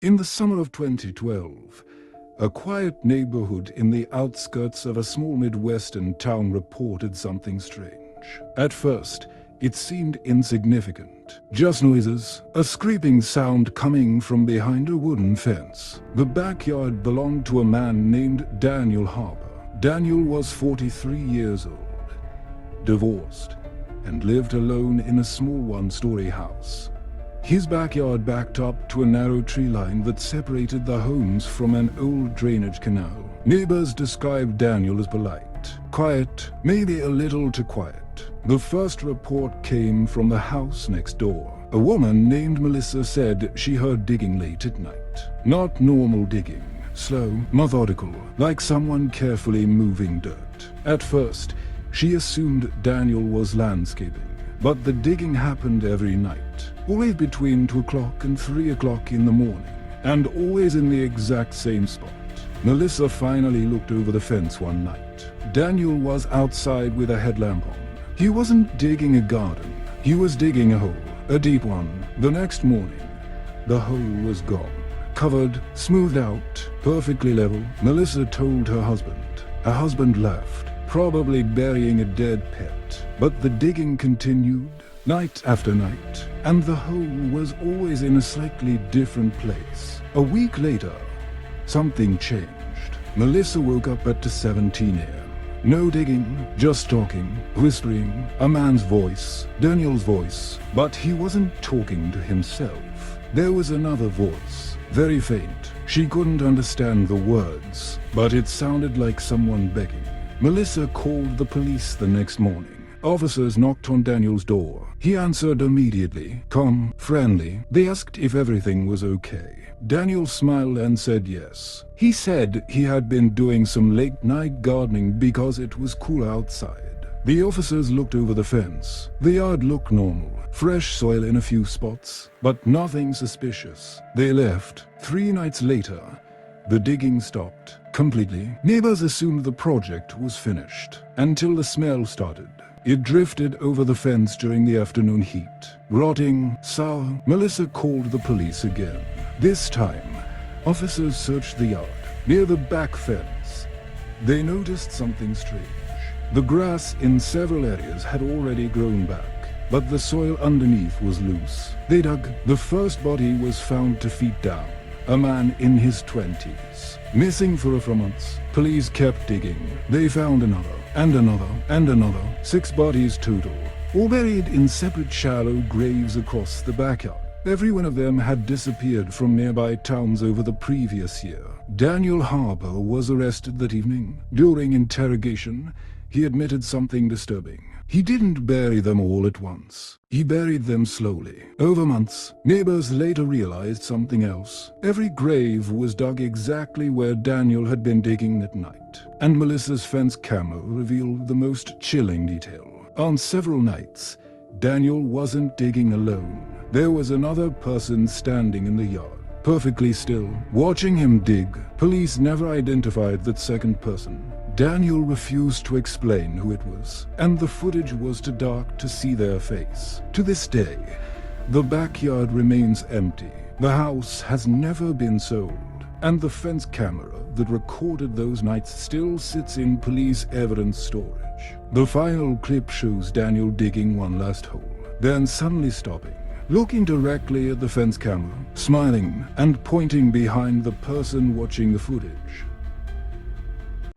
In the summer of 2012, a quiet neighborhood in the outskirts of a small Midwestern town reported something strange. At first, it seemed insignificant. Just noises, a scraping sound coming from behind a wooden fence. The backyard belonged to a man named Daniel Harper. Daniel was 43 years old, divorced, and lived alone in a small one-story house. His backyard backed up to a narrow tree line that separated the homes from an old drainage canal. Neighbors described Daniel as polite, quiet, maybe a little too quiet. The first report came from the house next door. A woman named Melissa said she heard digging late at night. Not normal digging, slow, methodical, like someone carefully moving dirt. At first, she assumed Daniel was landscaping. But the digging happened every night, always between 2 o'clock and 3 o'clock in the morning, and always in the exact same spot. Melissa finally looked over the fence one night. Daniel was outside with a headlamp on. He wasn't digging a garden, he was digging a hole, a deep one. The next morning, the hole was gone, covered, smoothed out, perfectly level. Melissa told her husband. Her husband laughed, probably burying a dead pet. But the digging continued, night after night, and the hole was always in a slightly different place. A week later, something changed. Melissa woke up at 17 a.m. No digging, just talking, whispering, a man's voice, Daniel's voice. But he wasn't talking to himself. There was another voice, very faint. She couldn't understand the words, but it sounded like someone begging. Melissa called the police the next morning. Officers knocked on Daniel's door. He answered immediately, calm, friendly. They asked if everything was okay. Daniel smiled and said yes. He said he had been doing some late-night gardening because it was cool outside. The officers looked over the fence. The yard looked normal. Fresh soil in a few spots, but nothing suspicious. They left. 3 nights later, the digging stopped completely. Neighbors assumed the project was finished until the smell started. It drifted over the fence during the afternoon heat. Rotting, sour. Melissa called the police again. This time, officers searched the yard. Near the back fence, they noticed something strange. The grass in several areas had already grown back, but the soil underneath was loose. They dug. The first body was found 2 feet down. A man in his 20s, missing for a few months. Police kept digging. They found another, and another, and another. 6 bodies total, all buried in separate shallow graves across the backyard. Every one of them had disappeared from nearby towns over the previous year. Daniel Harper was arrested that evening. During interrogation, he admitted something disturbing. He didn't bury them all at once. He buried them slowly. Over months, neighbors later realized something else. Every grave was dug exactly where Daniel had been digging that night. And Melissa's fence camera revealed the most chilling detail. On several nights, Daniel wasn't digging alone. There was another person standing in the yard, perfectly still, watching him dig. Police never identified that second person. Daniel refused to explain who it was, and the footage was too dark to see their face. To this day, the backyard remains empty. The house has never been sold, and the fence camera that recorded those nights still sits in police evidence storage. The final clip shows Daniel digging one last hole, then suddenly stopping, looking directly at the fence camera, smiling and pointing behind the person watching the footage.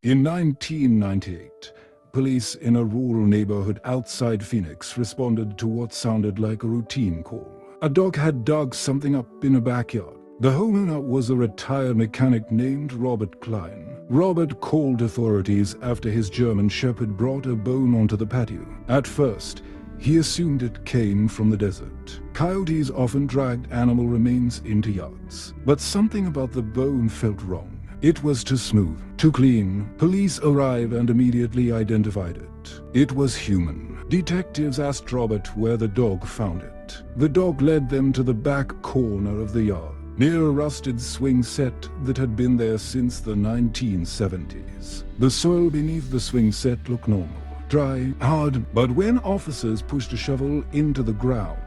In 1998, police in a rural neighborhood outside Phoenix responded to what sounded like a routine call. A dog had dug something up in a backyard. The homeowner was a retired mechanic named Robert Klein. Robert called authorities after his German Shepherd brought a bone onto the patio. At first, he assumed it came from the desert. Coyotes often dragged animal remains into yards, but something about the bone felt wrong. It was too smooth, too clean. Police arrived and immediately identified it. It was human. Detectives asked Robert where the dog found it. The dog led them to the back corner of the yard, near a rusted swing set that had been there since the 1970s. The soil beneath the swing set looked normal, dry, hard, but when officers pushed a shovel into the ground,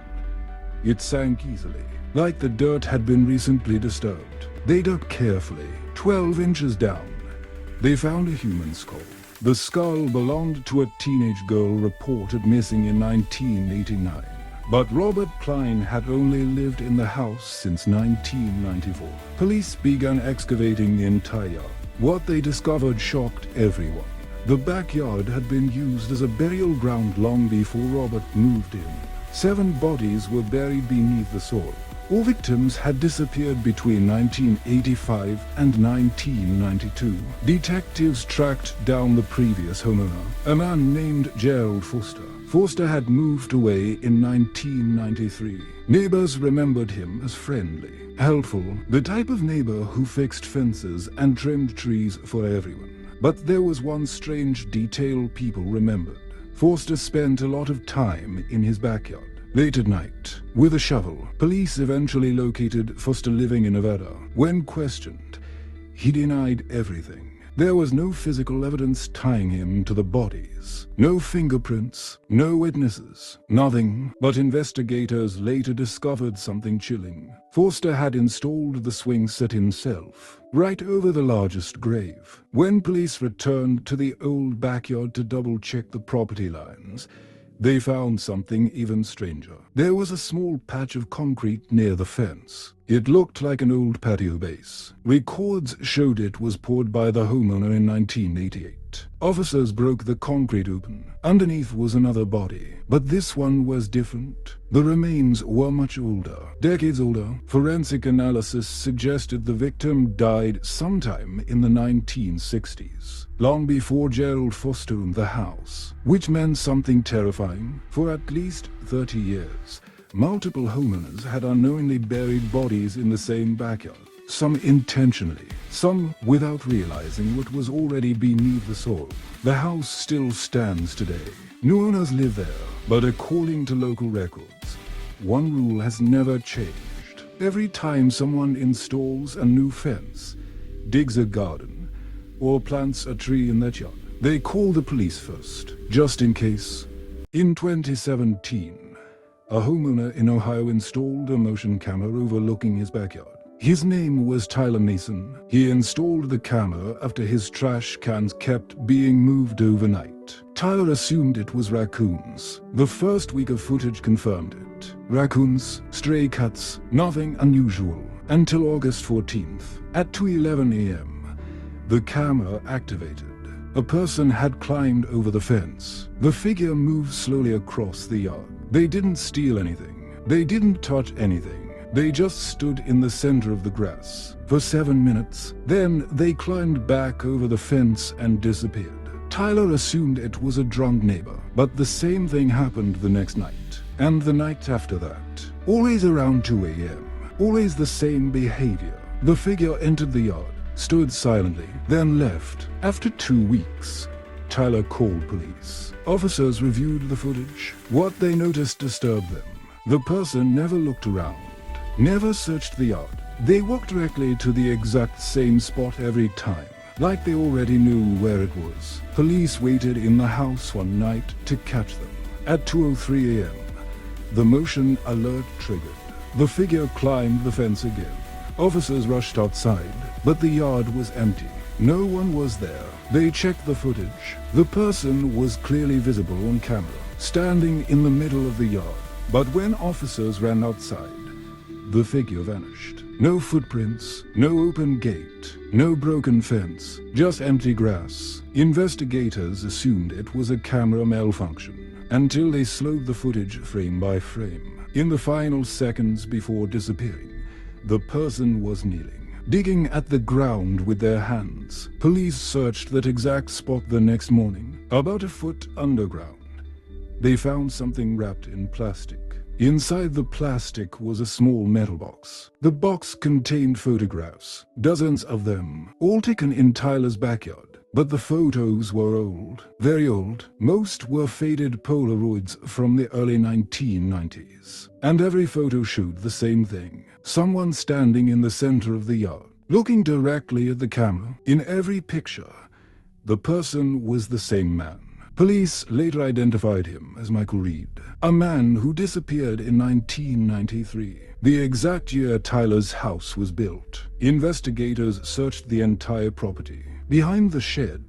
it sank easily. like the dirt had been recently disturbed. They dug carefully, 12 inches down. They found a human skull. The skull belonged to a teenage girl reported missing in 1989. But Robert Klein had only lived in the house since 1994. Police began excavating the entire yard. What they discovered shocked everyone. The backyard had been used as a burial ground long before Robert moved in. 7 bodies were buried beneath the soil. All victims had disappeared between 1985 and 1992. Detectives tracked down the previous homeowner, a man named Gerald Foster. Foster had moved away in 1993. Neighbors remembered him as friendly, helpful, the type of neighbor who fixed fences and trimmed trees for everyone. But there was one strange detail people remembered. Foster spent a lot of time in his backyard. Late at night, with a shovel, police eventually located Foster living in Nevada. When questioned, he denied everything. There was no physical evidence tying him to the bodies. No fingerprints, no witnesses, nothing. But investigators later discovered something chilling. Foster had installed the swing set himself, right over the largest grave. When police returned to the old backyard to double-check the property lines, they found something even stranger. There was a small patch of concrete near the fence. It looked like an old patio base. Records showed it was poured by the homeowner in 1988. Officers broke the concrete open. Underneath was another body, but this one was different. The remains were much older, decades older. Forensic analysis suggested the victim died sometime in the 1960s, long before Gerald Foster owned the house, which meant something terrifying. For at least 30 years, multiple homeowners had unknowingly buried bodies in the same backyard. Some intentionally, some without realizing what was already beneath the soil. The house still stands today. New owners live there, but according to local records, one rule has never changed. Every time someone installs a new fence, digs a garden, or plants a tree in that yard, they call the police first, just in case. In 2017, a homeowner in Ohio installed a motion camera overlooking his backyard. His name was Tyler Mason. He installed the camera after his trash cans kept being moved overnight. Tyler assumed it was raccoons. The first week of footage confirmed it. Raccoons, stray cats, nothing unusual. Until August 14th, at 2:11 a.m., the camera activated. A person had climbed over the fence. The figure moved slowly across the yard. They didn't steal anything. They didn't touch anything. They just stood in the center of the grass for 7 minutes. Then they climbed back over the fence and disappeared. Tyler assumed it was a drunk neighbor, but the same thing happened the next night, and the night after that. Always around 2 a.m., always the same behavior. The figure entered the yard, stood silently, then left. After 2 weeks, Tyler called police. Officers reviewed the footage. What they noticed disturbed them. The person never looked around, never searched the yard. They walked directly to the exact same spot every time, like they already knew where it was. Police waited in the house one night to catch them. At 2:03 a.m., the motion alert triggered. The figure climbed the fence again. Officers rushed outside, but the yard was empty. No one was there. They checked the footage. The person was clearly visible on camera, standing in the middle of the yard. But when officers ran outside, the figure vanished. No footprints, no open gate, no broken fence, just empty grass. Investigators assumed it was a camera malfunction until they slowed the footage frame by frame. In the final seconds before disappearing, the person was kneeling, digging at the ground with their hands. Police searched that exact spot the next morning, about a foot underground. They found something wrapped in plastic. Inside the plastic was a small metal box. The box contained photographs, dozens of them, all taken in Tyler's backyard. But the photos were old, very old. Most were faded Polaroids from the early 1990s. And every photo showed the same thing. Someone standing in the center of the yard, looking directly at the camera. In every picture, the person was the same man. Police later identified him as Michael Reed, a man who disappeared in 1993. the exact year Tyler's house was built. Investigators searched the entire property. Behind the shed,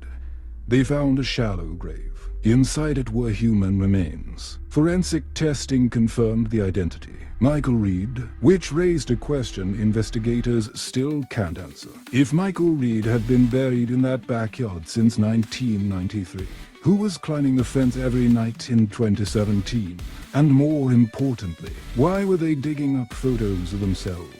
they found a shallow grave. Inside it were human remains. Forensic testing confirmed the identity: Michael Reed, which raised a question investigators still can't answer. If Michael Reed had been buried in that backyard since 1993, who was climbing the fence every night in 2017? And more importantly, why were they digging up photos of themselves?